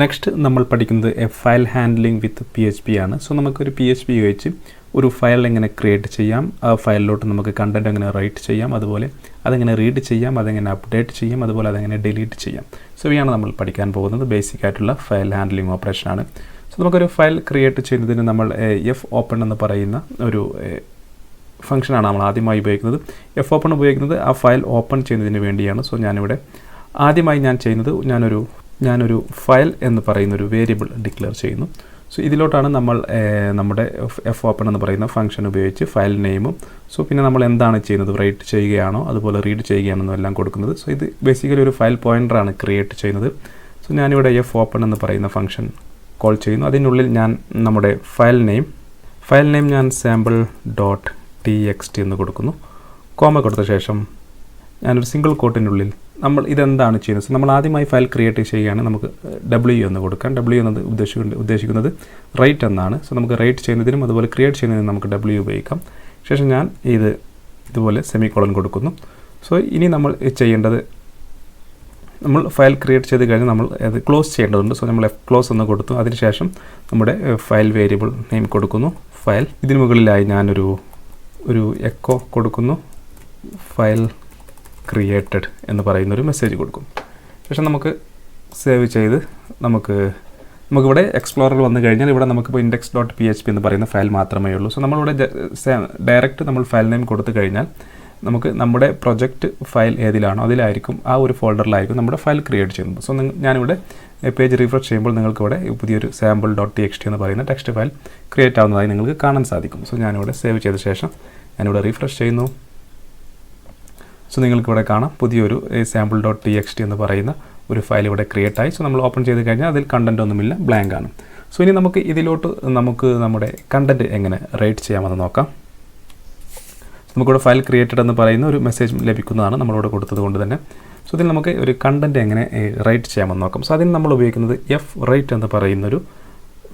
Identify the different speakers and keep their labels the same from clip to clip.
Speaker 1: Next നമ്മൾ പഠിക്കുന്നത് file handling വിത്ത് PHP ആണ്. സോ നമുക്കൊരു PHP ഉപയോഗിച്ച് ഒരു ഫയൽ എങ്ങനെ ക്രിയേറ്റ് ചെയ്യാം, ആ ഫയലിലോട്ട് നമുക്ക് കണ്ടൻറ്റ് എങ്ങനെ റൈറ്റ് ചെയ്യാം, അതുപോലെ അതെങ്ങനെ റീഡ് ചെയ്യാം, അതെങ്ങനെ അപ്ഡേറ്റ് ചെയ്യാം, അതുപോലെ അതെങ്ങനെ ഡിലീറ്റ് ചെയ്യാം. സോ ഇവയാണ് നമ്മൾ പഠിക്കാൻ പോകുന്നത്. ബേസിക് ആയിട്ടുള്ള ഫയൽ ഹാൻഡ്ലിംഗ് ഓപ്പറേഷനാണ്. സോ നമുക്കൊരു ഫയൽ ക്രിയേറ്റ് ചെയ്യുന്നതിന് നമ്മൾ fopen എന്ന് പറയുന്ന ഒരു ഫംഗ്ഷനാണ് നമ്മൾ ആദ്യമായി ഉപയോഗിക്കുന്നത്. fopen ഉപയോഗിക്കുന്നത് ആ ഫയൽ ഓപ്പൺ ചെയ്യുന്നതിന് വേണ്ടിയാണ്. സോ ഞാനിവിടെ ആദ്യമായി ചെയ്യുന്നത് ഞാനൊരു ഫയൽ എന്ന് പറയുന്നൊരു വേരിയബിൾ ഡിക്ലെയർ ചെയ്യുന്നു. സോ ഇതിലോട്ടാണ് നമ്മൾ നമ്മുടെ fopen എന്ന് പറയുന്ന ഫംഗ്ഷൻ ഉപയോഗിച്ച് ഫയൽ നെയിമും പിന്നെ നമ്മൾ എന്താണ് ചെയ്യുന്നത്, റൈറ്റ് ചെയ്യുകയാണോ അതുപോലെ റീഡ് ചെയ്യുകയാണെന്നോ എല്ലാം കൊടുക്കുന്നത്. സോ ഇത് ബേസിക്കലി ഒരു ഫയൽ പോയിൻ്ററാണ് ക്രിയേറ്റ് ചെയ്യുന്നത്. സോ ഞാനിവിടെ fopen എന്ന് പറയുന്ന ഫംഗ്ഷൻ കോൾ ചെയ്യുന്നു. അതിനുള്ളിൽ ഞാൻ നമ്മുടെ ഫയൽ നെയിം ഞാൻ sample.txt എന്ന് കൊടുക്കുന്നു. കോമ കൊടുത്ത ശേഷം ഞാനൊരു സിംഗിൾ കോട്ടിനുള്ളിൽ നമ്മൾ ഇതെന്താണ് ചെയ്യുന്നത്. സോ നമ്മൾ ആദ്യമായി ഫയൽ ക്രിയേറ്റ് ചെയ്യുകയാണ്, നമുക്ക് W എന്ന് കൊടുക്കാം. W എന്നത് ഉദ്ദേശിക്കുന്നത് റൈറ്റ് എന്നാണ്. സോ നമുക്ക് റൈറ്റ് ചെയ്യുന്നതിനും അതുപോലെ ക്രിയേറ്റ് ചെയ്യുന്നതിനും നമുക്ക് W ഉപയോഗിക്കാം. ശേഷം ഞാൻ ഇതുപോലെ സെമിക്കോളൻ കൊടുക്കുന്നു. സോ ഇനി നമ്മൾ ചെയ്യേണ്ടത്, നമ്മൾ ഫയൽ ക്രിയേറ്റ് ചെയ്ത് കഴിഞ്ഞാൽ നമ്മൾ അത് ക്ലോസ് ചെയ്യേണ്ടതുണ്ട്. സോ നമ്മൾ ക്ലോസ് എന്ന് കൊടുത്തു. അതിനുശേഷം നമ്മുടെ ഫയൽ വേരിയബിൾ നെയിം കൊടുക്കുന്നു, ഫയൽ. ഇതിന് മുകളിലായി ഞാനൊരു എക്കോ കൊടുക്കുന്നു, ഫയൽ ക്രിയേറ്റഡ് എന്ന് പറയുന്നൊരു മെസ്സേജ് കൊടുക്കും. ശേഷം നമുക്ക് സേവ് ചെയ്ത് നമുക്കിവിടെ എക്സ്പ്ലോറർ വന്നു കഴിഞ്ഞാൽ ഇവിടെ നമുക്കിപ്പോൾ index.php എന്ന് പറയുന്ന ഫയൽ മാത്രമേ ഉള്ളൂ. സോ നമ്മളിവിടെ ഡയറക്റ്റ് നമ്മൾ ഫയൽ നെയിം കൊടുത്തു കഴിഞ്ഞാൽ നമുക്ക് നമ്മുടെ പ്രൊജക്റ്റ് ഫയൽ ഏതിലാണോ അതിലായിരിക്കും, ആ ഒരു ഫോൾഡറിലായിരിക്കും നമ്മുടെ ഫയൽ ക്രിയേറ്റ് ചെയ്യുന്നത്. സോ ഞാനിവിടെ പേജ് റിഫ്രഷ് ചെയ്യുമ്പോൾ നിങ്ങൾക്കിവിടെ പുതിയൊരു sample.txt എന്ന് പറയുന്ന ടെക്സ്റ്റ് ഫയൽ ക്രിയേറ്റ് ആവുന്നതായി നിങ്ങൾക്ക് കാണാൻ സാധിക്കും. സോ ഞാനിവിടെ സേവ് ചെയ്ത ശേഷം ഞാനിവിടെ റിഫ്രഷ് ചെയ്യുന്നു. സോ നിങ്ങൾക്കിവിടെ കാണാം പുതിയൊരു sample.txt എന്ന് പറയുന്ന ഒരു ഫയൽ ഇവിടെ ക്രിയേറ്റ് ആയി. സോ നമ്മൾ ഓപ്പൺ ചെയ്ത് കഴിഞ്ഞാൽ അതിൽ കണ്ടൻറ്റ് ഒന്നുമില്ല, ബ്ലാങ്ക് ആണ്. സോ ഇനി ഇതിലോട്ട് നമ്മുടെ കണ്ടൻറ്റ് എങ്ങനെ റൈറ്റ് ചെയ്യാമെന്ന് നോക്കാം. നമുക്കിവിടെ ഫയൽ ക്രിയേറ്റഡ് എന്ന് പറയുന്ന ഒരു മെസ്സേജ് ലഭിക്കുന്നതാണ് നമ്മളിവിടെ കൊടുത്തത് കൊണ്ട് തന്നെ. സോ ഇതിൽ നമുക്ക് ഒരു കണ്ടൻറ്റ് എങ്ങനെ റൈറ്റ് ചെയ്യാമെന്ന് നോക്കാം. സോ അതിന് നമ്മൾ ഉപയോഗിക്കുന്നത് fwrite എന്ന് പറയുന്നൊരു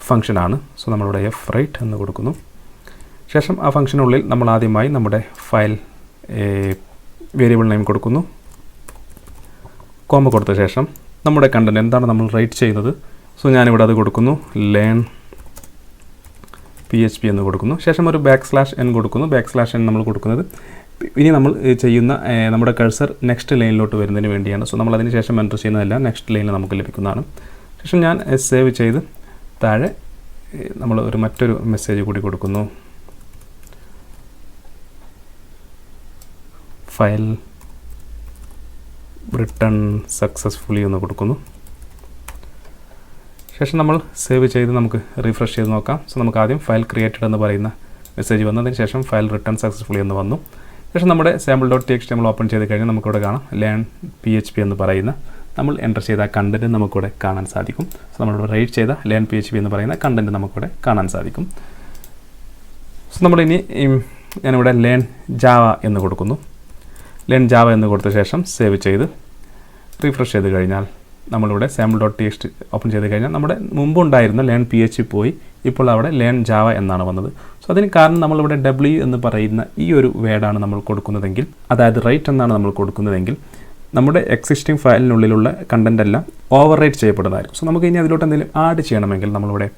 Speaker 1: ഫംഗ്ഷനാണ്. സോ നമ്മളിവിടെ fwrite എന്ന് കൊടുക്കുന്നു. ശേഷം ആ ഫംഗ്ഷനുള്ളിൽ നമ്മൾ ആദ്യമായി നമ്മുടെ ഫയൽ വേരിയബിൾ നെയിം കൊടുക്കുന്നു, കോമ കൊടുത്ത ശേഷം നമ്മുടെ കണ്ടൻറ്റ് എന്താണ് നമ്മൾ റൈറ്റ് ചെയ്യുന്നത്. സോ ഞാനിവിടെ അത് കൊടുക്കുന്നു, learn PHP എന്ന് കൊടുക്കുന്നു. ശേഷം ഒരു \n കൊടുക്കുന്നു. \n നമ്മൾ കൊടുക്കുന്നത് ഇനി നമ്മൾ ചെയ്യുന്ന നമ്മുടെ കഴ്സർ നെക്സ്റ്റ് ലൈനിലോട്ട് വരുന്നതിന് വേണ്ടിയാണ്. സോ നമ്മൾ അതിന് ശേഷം എൻ്റർ ചെയ്യുന്നതെല്ലാം നെക്സ്റ്റ് ലൈനിൽ നമുക്ക് ലഭിക്കുന്നതാണ്. ശേഷം ഞാൻ സേവ് ചെയ്ത് താഴെ നമ്മൾ മറ്റൊരു മെസ്സേജ് കൂടി കൊടുക്കുന്നു, ഫയൽ റിട്ടേൺ സക്സസ്ഫുള്ളി എന്ന് കൊടുക്കുന്നു. ശേഷം നമ്മൾ സേവ് ചെയ്ത് നമുക്ക് റിഫ്രഷ് ചെയ്ത് നോക്കാം. സോ നമുക്ക് ആദ്യം ഫയൽ ക്രിയേറ്റഡ് എന്ന് പറയുന്ന മെസ്സേജ് വന്നതിന് ശേഷം ഫയൽ റിട്ടേൺ സക്സസ്ഫുള്ളി എന്ന് വന്നു. ശേഷം നമ്മുടെ sample.txt നമ്മൾ ഓപ്പൺ ചെയ്ത് കഴിഞ്ഞാൽ നമുക്കിവിടെ കാണാം learn PHP എന്ന് പറയുന്ന നമ്മൾ എൻ്റർ ചെയ്ത കണ്ടൻറ്റ് നമുക്കിവിടെ കാണാൻ സാധിക്കും. സോ നമ്മളിവിടെ റൈറ്റ് ചെയ്ത learn PHP എന്ന് പറയുന്ന കണ്ടൻറ്റ് നമുക്കിവിടെ കാണാൻ സാധിക്കും. സോ നമ്മളിനി ഞാനിവിടെ learn Java എന്ന് കൊടുക്കുന്നു. learn Java എന്ന് കൊടുത്ത ശേഷം സേവ് ചെയ്ത് റിഫ്രഷ് ചെയ്ത് കഴിഞ്ഞാൽ നമ്മളിവിടെ sample.txt ഓപ്പൺ ചെയ്ത് കഴിഞ്ഞാൽ നമ്മുടെ മുമ്പുണ്ടായിരുന്ന learn PHP പോയി ഇപ്പോൾ അവിടെ learn Java എന്നാണ് വന്നത്. സോ അതിന് കാരണം നമ്മളിവിടെ W എന്ന് പറയുന്ന ഈ ഒരു വേർഡാണ് നമ്മൾ കൊടുക്കുന്നതെങ്കിൽ, അതായത് റൈറ്റ് എന്നാണ് നമ്മൾ കൊടുക്കുന്നതെങ്കിൽ നമ്മുടെ എക്സിസ്റ്റിംഗ് ഫയലിനുള്ളിലുള്ള കണ്ടൻ്റ് എല്ലാം ഓവർ റൈറ്റ് ചെയ്യപ്പെടുന്നതായിരിക്കും. സോ നമുക്ക് ഇനി അതിലോട്ട് എന്തെങ്കിലും ആഡ് ചെയ്യണമെങ്കിൽ നമ്മളിവിടെ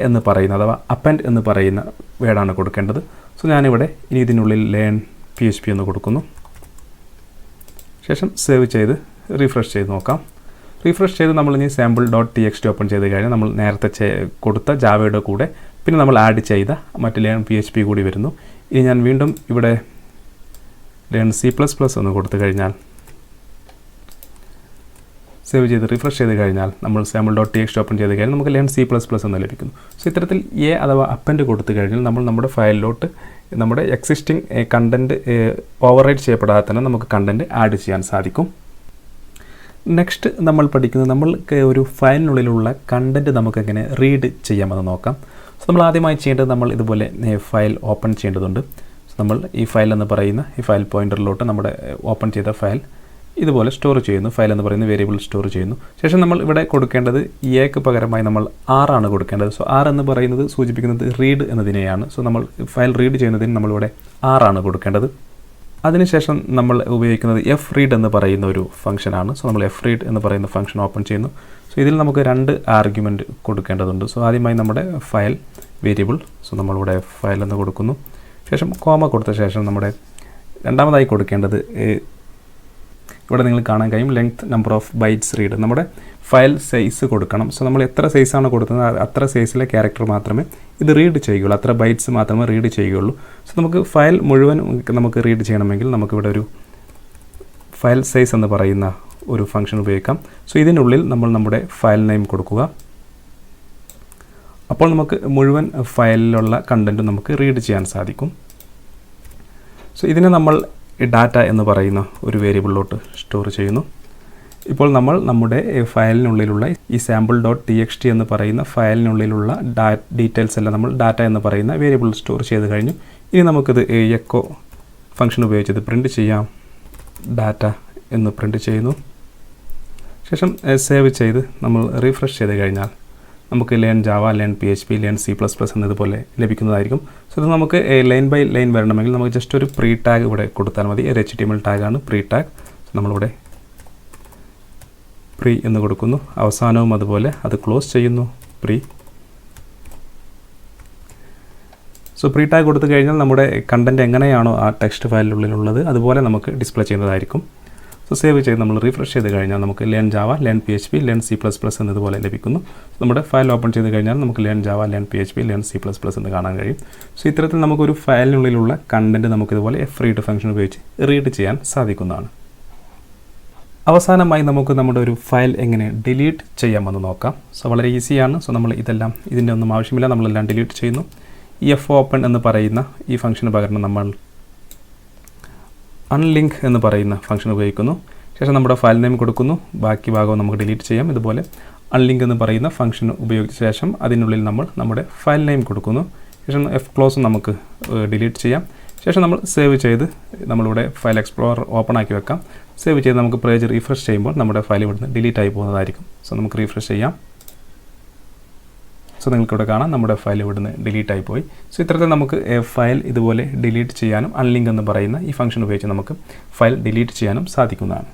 Speaker 1: എന്ന് പറയുന്ന അഥവാ append എന്ന് പറയുന്ന വേർഡാണ് കൊടുക്കേണ്ടത്. സോ ഞാനിവിടെ ഇനി ഇതിനുള്ളിൽ learn PHP എന്ന് കൊടുക്കുന്നു. ശേഷം സേവ് ചെയ്ത് റിഫ്രഷ് ചെയ്ത് നോക്കാം. റിഫ്രഷ് ചെയ്ത് നമ്മളിനി sample.txt ഓപ്പൺ ചെയ്ത് കഴിഞ്ഞാൽ നമ്മൾ നേരത്തെ കൊടുത്ത ജാവയുടെ കൂടെ പിന്നെ നമ്മൾ ആഡ് ചെയ്ത മറ്റ് learn PHP കൂടി വരുന്നു. ഇനി ഞാൻ വീണ്ടും ഇവിടെ learn C++ എന്ന് കൊടുത്തു കഴിഞ്ഞാൽ സേവ് ചെയ്ത് റിഫ്രഷ് ചെയ്ത് കഴിഞ്ഞാൽ നമ്മൾ sample.txt ഓപ്പൺ ചെയ്ത് കഴിഞ്ഞാൽ നമുക്ക് learn C++ എന്ന് ലഭിക്കുന്നു. സോ ഇത്തരത്തിൽ അഥവാ append കൊടുത്തു കഴിഞ്ഞാൽ നമ്മൾ നമ്മുടെ ഫയലിലോട്ട് നമ്മുടെ എക്സിസ്റ്റിംഗ് കണ്ടൻറ്റ് ഓവർ റൈറ്റ് ചെയ്യപ്പെടാതെ തന്നെ നമുക്ക് കണ്ടൻറ്റ് ആഡ് ചെയ്യാൻ സാധിക്കും. നെക്സ്റ്റ് നമ്മൾ പഠിക്കുന്നത് നമ്മൾക്ക് ഒരു ഫയലിനുള്ളിലുള്ള കണ്ടൻറ്റ് നമുക്ക് എങ്ങനെ റീഡ് ചെയ്യാമെന്ന് നോക്കാം. സോ നമ്മൾ ആദ്യമായി ചെയ്യേണ്ടത് നമ്മൾ ഇതുപോലെ ഫയൽ ഓപ്പൺ ചെയ്യേണ്ടതുണ്ട്. സോ നമ്മൾ ഈ ഫയൽ എന്ന് പറയുന്ന ഈ ഫയൽ പോയിൻ്ററിലോട്ട് നമ്മുടെ ഓപ്പൺ ചെയ്ത ഫയൽ ഇതുപോലെ സ്റ്റോർ ചെയ്യുന്നു. ഫയൽ എന്ന് പറയുന്ന വേരിയബിൾ സ്റ്റോർ ചെയ്യുന്നു. ശേഷം നമ്മൾ ഇവിടെ കൊടുക്കേണ്ടത് എക്ക് പകരമായി നമ്മൾ ആണ് കൊടുക്കേണ്ടത്. സോ എന്ന് പറയുന്നത് സൂചിപ്പിക്കുന്നത് റീഡ് എന്നതിനെയാണ്. സോ നമ്മൾ ഫയൽ റീഡ് ചെയ്യുന്നതിന് നമ്മളിവിടെ ആണ് കൊടുക്കേണ്ടത്. അതിനുശേഷം നമ്മൾ ഉപയോഗിക്കുന്നത് എഫ് റീഡ് എന്ന് പറയുന്ന ഒരു ഫംഗ്ഷനാണ്. സോ നമ്മൾ എഫ് റീഡ് എന്ന് പറയുന്ന ഫംഗ്ഷൻ ഓപ്പൺ ചെയ്യുന്നു. സോ ഇതിൽ നമുക്ക് 2 ആർഗ്യുമെൻറ്റ് കൊടുക്കേണ്ടതുണ്ട്. സോ ആദ്യമായി നമ്മുടെ ഫയൽ വേരിയബിൾ, സോ നമ്മളിവിടെ ഫയൽ എന്ന് കൊടുക്കുന്നു. ശേഷം കോമ കൊടുത്ത ശേഷം നമ്മുടെ രണ്ടാമതായി കൊടുക്കേണ്ടത് ഇവിടെ നിങ്ങൾ കാണാൻ കഴിയും length number of bytes read. നമ്മുടെ ഫയൽ സൈസ് കൊടുക്കണം. സോ നമ്മൾ എത്ര സൈസാണ് കൊടുക്കുന്നത് അത്ര സൈസിലെ ക്യാരക്ടർ മാത്രമേ ഇത് റീഡ് ചെയ്യുകയുള്ളൂ, അത്ര ബൈറ്റ്സ് മാത്രമേ റീഡ് ചെയ്യുകയുള്ളൂ. സോ നമുക്ക് ഫയൽ മുഴുവൻ നമുക്ക് റീഡ് ചെയ്യണമെങ്കിൽ നമുക്കിവിടെ ഒരു ഫയൽ സൈസ് എന്ന് പറയുന്ന ഒരു ഫംഗ്ഷൻ ഉപയോഗിക്കാം. സോ ഇതിനുള്ളിൽ നമ്മൾ നമ്മുടെ ഫയൽ നെയിം കൊടുക്കുക. അപ്പോൾ നമുക്ക് മുഴുവൻ ഫയലിലുള്ള കണ്ടൻറ്റ് നമുക്ക് റീഡ് ചെയ്യാൻ സാധിക്കും. സോ ഇതിനെ നമ്മൾ ഡാറ്റ എന്ന് പറയുന്ന ഒരു വേരിയബിളിലോട്ട് സ്റ്റോർ ചെയ്യുന്നു. ഇപ്പോൾ നമ്മൾ നമ്മുടെ ഫയലിനുള്ളിലുള്ള ഈ sample.txt എന്ന് പറയുന്ന ഫയലിനുള്ളിലുള്ള ഡീറ്റെയിൽസ് എല്ലാം നമ്മൾ ഡാറ്റ എന്ന് പറയുന്ന വേരിയബിൾ സ്റ്റോർ ചെയ്ത് കഴിഞ്ഞു. ഇനി നമുക്കിത് എക്കോ ഫംഗ്ഷൻ ഉപയോഗിച്ചത് പ്രിൻറ്റ് ചെയ്യാം. ഡാറ്റ എന്ന് പ്രിൻറ്റ് ചെയ്യുന്നു. ശേഷം സേവ് ചെയ്ത് നമ്മൾ റീഫ്രഷ് ചെയ്ത് കഴിഞ്ഞാൽ നമുക്ക് learn Java, learn PHP, learn C++ എന്നതുപോലെ ലഭിക്കുന്നതായിരിക്കും. സോ ഇത് നമുക്ക് ലൈൻ ബൈ ലൈൻ വരണമെങ്കിൽ നമുക്ക് ജസ്റ്റ് ഒരു പ്രീ ടാഗ് ഇവിടെ കൊടുത്താൽ മതി. ഒരു HTML ടാഗാണ് പ്രീ ടാഗ്. നമ്മളിവിടെ പ്രീ എന്ന് കൊടുക്കുന്നു. അവസാനവും അതുപോലെ അത് ക്ലോസ് ചെയ്യുന്നു, പ്രീ. സോ പ്രീ ടാഗ് കൊടുത്തു കഴിഞ്ഞാൽ നമ്മുടെ കണ്ടൻറ്റ് എങ്ങനെയാണോ ആ ടെക്സ്റ്റ് ഫയലിനുള്ളിലുള്ളത് അതുപോലെ നമുക്ക് ഡിസ്പ്ലേ ചെയ്യുന്നതായിരിക്കും. സോ സേവ് ചെയ്ത് നമ്മൾ റീഫ്രഷ് ചെയ്ത് കഴിഞ്ഞാൽ നമുക്ക് learn Java, learn PHP, learn C++ എന്നതുപോലെ ലഭിക്കുന്നു. നമ്മുടെ ഫയൽ ഓപ്പൺ ചെയ്ത് കഴിഞ്ഞാൽ നമുക്ക് learn Java, learn PHP, learn C++ എന്ന് കാണാൻ കഴിയും. സോ ഇത്തരത്തിൽ നമുക്കൊരു ഫയലിനുള്ളിലുള്ള കണ്ടൻറ്റ് നമുക്കിതുപോലെ എഫ് റീഡ് ഫംഗ്ഷൻ ഉപയോഗിച്ച് റീഡ് ചെയ്യാൻ സാധിക്കുന്നതാണ്. അവസാനമായി നമുക്ക് നമ്മുടെ ഒരു ഫയൽ എങ്ങനെ ഡിലീറ്റ് ചെയ്യാമെന്ന് നോക്കാം. സോ വളരെ ഈസിയാണ്. സോ നമ്മൾ ഇതിൻ്റെ ഒന്നും ആവശ്യമില്ല, നമ്മളെല്ലാം ഡിലീറ്റ് ചെയ്യുന്നു. എഫ് ഓപ്പൺ എന്ന് പറയുന്ന ഈ ഫംഗ്ഷന് പകരം നമ്മൾ അൺലിങ്ക് എന്ന് പറയുന്ന ഫംഗ്ഷൻ ഉപയോഗിക്കുന്നു. ശേഷം നമ്മുടെ ഫയൽ നെയിം കൊടുക്കുന്നു. ബാക്കി ഭാഗവും നമുക്ക് ഡിലീറ്റ് ചെയ്യാം. ഇതുപോലെ അൺലിങ്ക് എന്ന് പറയുന്ന ഫംഗ്ഷൻ ഉപയോഗിച്ച ശേഷം അതിനുള്ളിൽ നമ്മൾ നമ്മുടെ ഫയൽ നെയിം കൊടുക്കുന്നു. ശേഷം എഫ് ക്ലോസ് നമുക്ക് ഡിലീറ്റ് ചെയ്യാം. ശേഷം നമ്മൾ സേവ് ചെയ്ത് നമ്മളിവിടെ ഫയൽ എക്സ്പ്ലോറർ ഓപ്പൺ ആക്കി വെക്കാം. സേവ് ചെയ്ത് നമുക്ക് പേജ് റീഫ്രഷ് ചെയ്യുമ്പോൾ നമ്മുടെ ഫയൽ ഇവിടുന്ന് ഡിലീറ്റ് ആയി പോകുന്നതായിരിക്കും. സോ നമുക്ക് റീഫ്രഷ് ചെയ്യാം. സോ നിങ്ങൾക്കിവിടെ കാണാം നമ്മുടെ ഫയൽ ഇവിടുന്ന് ഡിലീറ്റ് ആയി പോയി. സോ ഇത്തരത്തിൽ നമുക്ക് ഫയൽ ഇതുപോലെ ഡിലീറ്റ് ചെയ്യാനും അൺലിങ്ക് എന്ന് പറയുന്ന ഈ ഫംഗ്ഷൻ ഉപയോഗിച്ച് നമുക്ക് ഫയൽ ഡിലീറ്റ് ചെയ്യാനും സാധിക്കുന്നതാണ്.